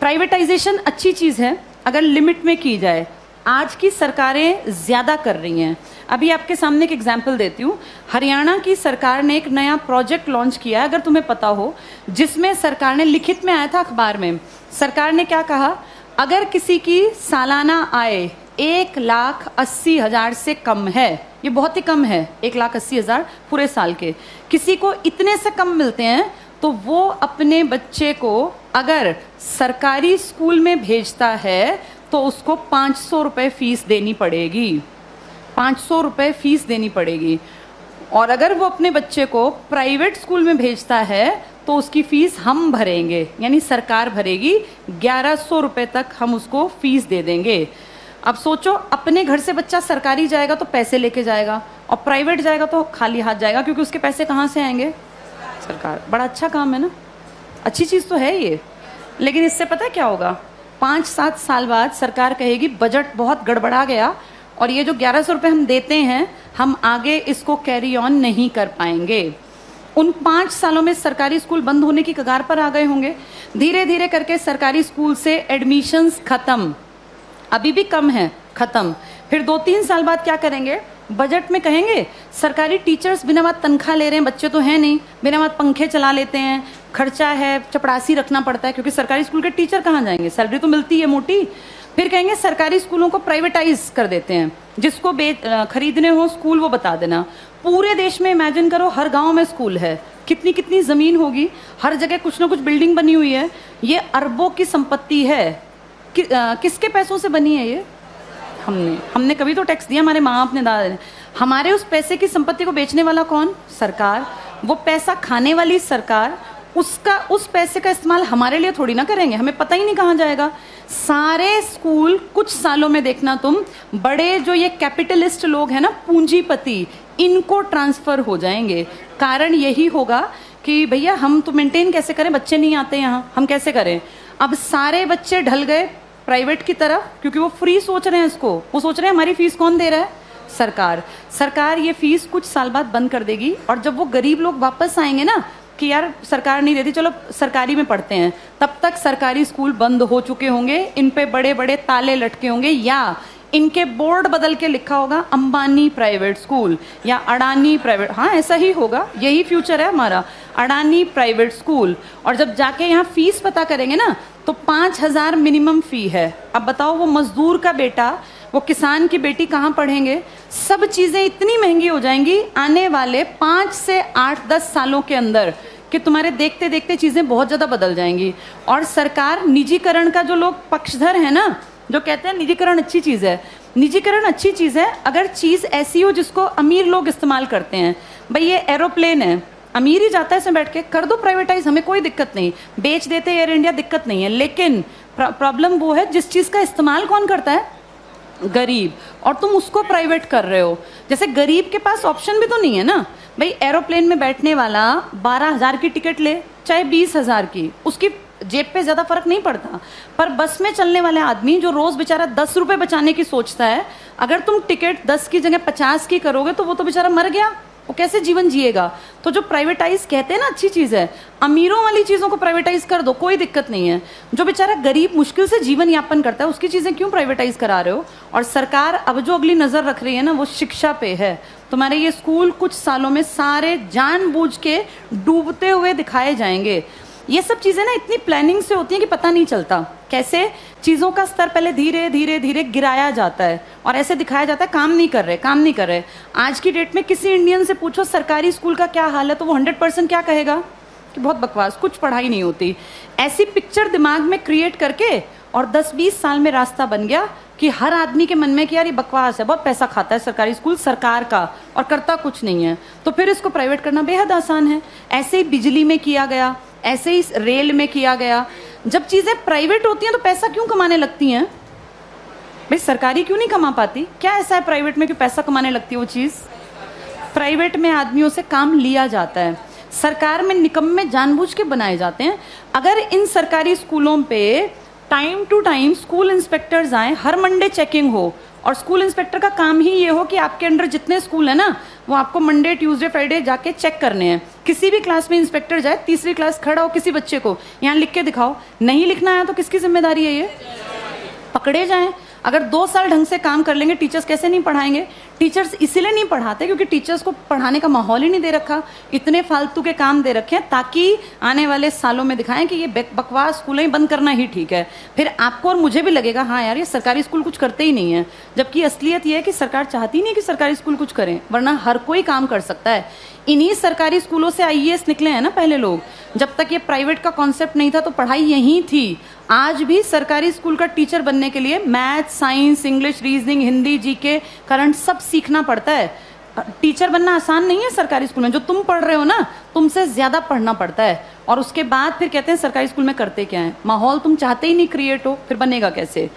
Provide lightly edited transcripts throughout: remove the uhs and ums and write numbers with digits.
Privatisation अच्छी चीज़ है अगर लिमिट में की जाए। आज की सरकारें ज़्यादा कर रही हैं। अभी आपके सामने एक एग्जाम्पल देती हूँ। हरियाणा की सरकार ने एक नया प्रोजेक्ट लॉन्च किया, अगर तुम्हें पता हो, जिसमें सरकार ने, लिखित में आया था अखबार में, सरकार ने क्या कहा, अगर किसी की सालाना आय 1,80,000 से कम है, ये बहुत ही कम है, 1,80,000 पूरे साल के, किसी को इतने से कम मिलते हैं तो वो अपने बच्चे को अगर सरकारी स्कूल में भेजता है तो उसको 500 रुपये फीस देनी पड़ेगी, 500 रुपये फीस देनी पड़ेगी। और अगर वो अपने बच्चे को प्राइवेट स्कूल में भेजता है तो उसकी फीस हम भरेंगे, यानी सरकार भरेगी, 1100 रुपये तक हम उसको फीस दे देंगे। अब सोचो, अपने घर से बच्चा सरकारी जाएगा तो पैसे लेके जाएगा और प्राइवेट जाएगा तो खाली हाथ जाएगा, क्योंकि उसके पैसे कहाँ से आएंगे? सरकार। बड़ा अच्छा काम है ना, अच्छी चीज़ तो है ये। लेकिन इससे पता है क्या होगा? 5-7 साल बाद सरकार कहेगी बजट बहुत गड़बड़ा गया और ये जो 1100 रुपये हम देते हैं, हम आगे इसको कैरी ऑन नहीं कर पाएंगे। उन 5 सालों में सरकारी स्कूल बंद होने की कगार पर आ गए होंगे। धीरे धीरे करके सरकारी स्कूल से एडमिशन्स खत्म, अभी भी कम है, खत्म। फिर 2-3 साल बाद क्या करेंगे? बजट में कहेंगे सरकारी टीचर्स बिना बात तनख्वाह ले रहे हैं, बच्चे तो हैं नहीं, बिना बात पंखे चला लेते हैं, खर्चा है, चपरासी रखना पड़ता है, क्योंकि सरकारी स्कूल के टीचर कहाँ जाएंगे, सैलरी तो मिलती है मोटी। फिर कहेंगे सरकारी स्कूलों को प्राइवेटाइज कर देते हैं, जिसको खरीदने हो स्कूल वो बता देना। पूरे देश में इमेजिन करो, हर गांव में स्कूल है, कितनी कितनी जमीन होगी, हर जगह कुछ ना कुछ बिल्डिंग बनी हुई है। ये अरबों की संपत्ति है। किसके पैसों से बनी है ये? हमने कभी तो टैक्स दिया, हमारे माँ बाप ने, दादा ने। हमारे उस पैसे की संपत्ति को बेचने वाला कौन? सरकार। वो पैसा खाने वाली सरकार। उस पैसे का इस्तेमाल हमारे लिए थोड़ी ना करेंगे, हमें पता ही नहीं कहाँ जाएगा। सारे स्कूल कुछ सालों में देखना तुम, बड़े जो ये कैपिटलिस्ट लोग हैं ना, पूंजीपति, इनको ट्रांसफर हो जाएंगे। कारण यही होगा कि भैया हम तो मेंटेन कैसे करें, बच्चे नहीं आते यहाँ, हम कैसे करें? अब सारे बच्चे ढल गए प्राइवेट की तरफ, क्योंकि वो फ्री सोच रहे हैं इसको। वो सोच रहे हैं हमारी फीस कौन दे रहा है? सरकार। सरकार ये फीस कुछ साल बाद बंद कर देगी, और जब वो गरीब लोग वापस आएंगे ना कि यार सरकार नहीं देती, चलो सरकारी में पढ़ते हैं, तब तक सरकारी स्कूल बंद हो चुके होंगे, इन पे बड़े बड़े ताले लटके होंगे, या इनके बोर्ड बदल के लिखा होगा अंबानी प्राइवेट स्कूल या अडानी प्राइवेट। हाँ, ऐसा ही होगा, यही फ्यूचर है हमारा, अडानी प्राइवेट स्कूल। और जब जाके यहाँ फीस पता करेंगे ना तो 5,000 मिनिमम फी है। अब बताओ, वो मजदूर का बेटा, वो किसान की बेटी कहाँ पढ़ेंगे? सब चीजें इतनी महंगी हो जाएंगी आने वाले 5 से 8-10 सालों के अंदर कि तुम्हारे देखते देखते चीजें बहुत ज्यादा बदल जाएंगी। और सरकार निजीकरण का, जो लोग पक्षधर है ना, जो कहते हैं निजीकरण अच्छी चीज है, निजीकरण अच्छी चीज है अगर चीज ऐसी हो जिसको अमीर लोग इस्तेमाल करते हैं। भाई ये एरोप्लेन है, अमीर ही जाता है इसमें बैठ के, कर दो प्राइवेटाइज, हमें कोई दिक्कत नहीं, बेच देते एयर इंडिया, दिक्कत नहीं है। लेकिन प्रॉब्लम वो है जिस चीज का इस्तेमाल कौन करता है? गरीब। और तुम उसको प्राइवेट कर रहे हो। जैसे गरीब के पास ऑप्शन भी तो नहीं है ना भाई, एरोप्लेन में बैठने वाला 12,000 की टिकट ले चाहे 20,000 की, उसकी जेब पे ज्यादा फर्क नहीं पड़ता। पर बस में चलने वाले आदमी जो रोज बेचारा 10 रुपए बचाने की सोचता है, अगर तुम टिकट 10 की जगह 50 की करोगे तो वो तो बेचारा मर गया, वो कैसे जीवन जिएगा? तो जो प्राइवेटाइज कहते हैं ना अच्छी चीज है, अमीरों वाली चीजों को प्राइवेटाइज कर दो, कोई दिक्कत नहीं है। जो बेचारा गरीब मुश्किल से जीवन यापन करता है उसकी चीजें क्यों प्राइवेटाइज करा रहे हो? और सरकार अब जो अगली नजर रख रही है ना, वो शिक्षा पे है। तुम्हारे ये स्कूल कुछ सालों में सारे जानबूझ के डूबते हुए दिखाए जाएंगे। ये सब चीजें ना इतनी प्लानिंग से होती हैं कि पता नहीं चलता कैसे चीजों का स्तर पहले धीरे धीरे धीरे गिराया जाता है और ऐसे दिखाया जाता है काम नहीं कर रहे, काम नहीं कर रहे। आज की डेट में किसी इंडियन से पूछो सरकारी स्कूल का क्या हाल है तो वो 100% क्या कहेगा कि बहुत बकवास, कुछ पढ़ाई नहीं होती। ऐसी पिक्चर दिमाग में क्रिएट करके और 10-20 साल में रास्ता बन गया कि हर आदमी के मन में कि यार ये बकवास है, बहुत पैसा खाता है सरकारी स्कूल सरकार का और करता कुछ नहीं है, तो फिर इसको प्राइवेट करना बेहद आसान है। ऐसे ही बिजली में किया गया, ऐसे ही रेल में किया गया। जब चीजें प्राइवेट होती हैं तो पैसा क्यों कमाने लगती हैं भाई? सरकारी क्यों नहीं कमा पाती? क्या ऐसा है प्राइवेट में कि पैसा कमाने लगती है वो चीज? प्राइवेट में आदमियों से काम लिया जाता है, सरकार में निकम्मे जानबूझ के बनाए जाते हैं। अगर इन सरकारी स्कूलों पे time to time school inspectors आए, हर मंडे चेकिंग हो, और स्कूल इंस्पेक्टर का काम ही ये हो कि आपके अंडर जितने स्कूल है ना वो आपको मंडे ट्यूसडे फ्राइडे जाके चेक करने हैं किसी भी क्लास में इंस्पेक्टर जाए, तीसरी क्लास खड़ा हो, किसी बच्चे को यहाँ लिख के दिखाओ, नहीं लिखना आया तो किसकी जिम्मेदारी है? ये पकड़े जाएं। अगर 2 साल ढंग से काम कर लेंगे, टीचर्स कैसे नहीं पढ़ाएंगे? टीचर्स इसीलिए नहीं पढ़ाते क्योंकि टीचर्स को पढ़ाने का माहौल ही नहीं दे रखा, इतने फालतू के काम दे रखे हैं ताकि आने वाले सालों में दिखाएं कि ये बकवास स्कूलें ही बंद करना ही ठीक है। फिर आपको और मुझे भी लगेगा हाँ यार ये सरकारी स्कूल कुछ करते ही नहीं है, जबकि असलियत ये है कि सरकार चाहती नहीं कि सरकारी स्कूल कुछ करें, वरना हर कोई काम कर सकता है। इन्हीं सरकारी स्कूलों से आईएएस निकले हैं ना पहले लोग, जब तक ये प्राइवेट का कॉन्सेप्ट नहीं था तो पढ़ाई यहीं थी। आज भी सरकारी स्कूल का टीचर बनने के लिए math, science, English, reasoning, Hindi, GK, current सब सीखना पड़ता है। टीचर बनना आसान नहीं है सरकारी स्कूल में। जो तुम पढ़ रहे हो ना, तुमसे ज्यादा पढ़ना पड़ता है। और उसके बाद फिर कहते हैं सरकारी स्कूल में करते क्या है। माहौल तुम चाहते ही नहीं क्रिएट हो, फिर बनेगा कैसे?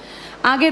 आगे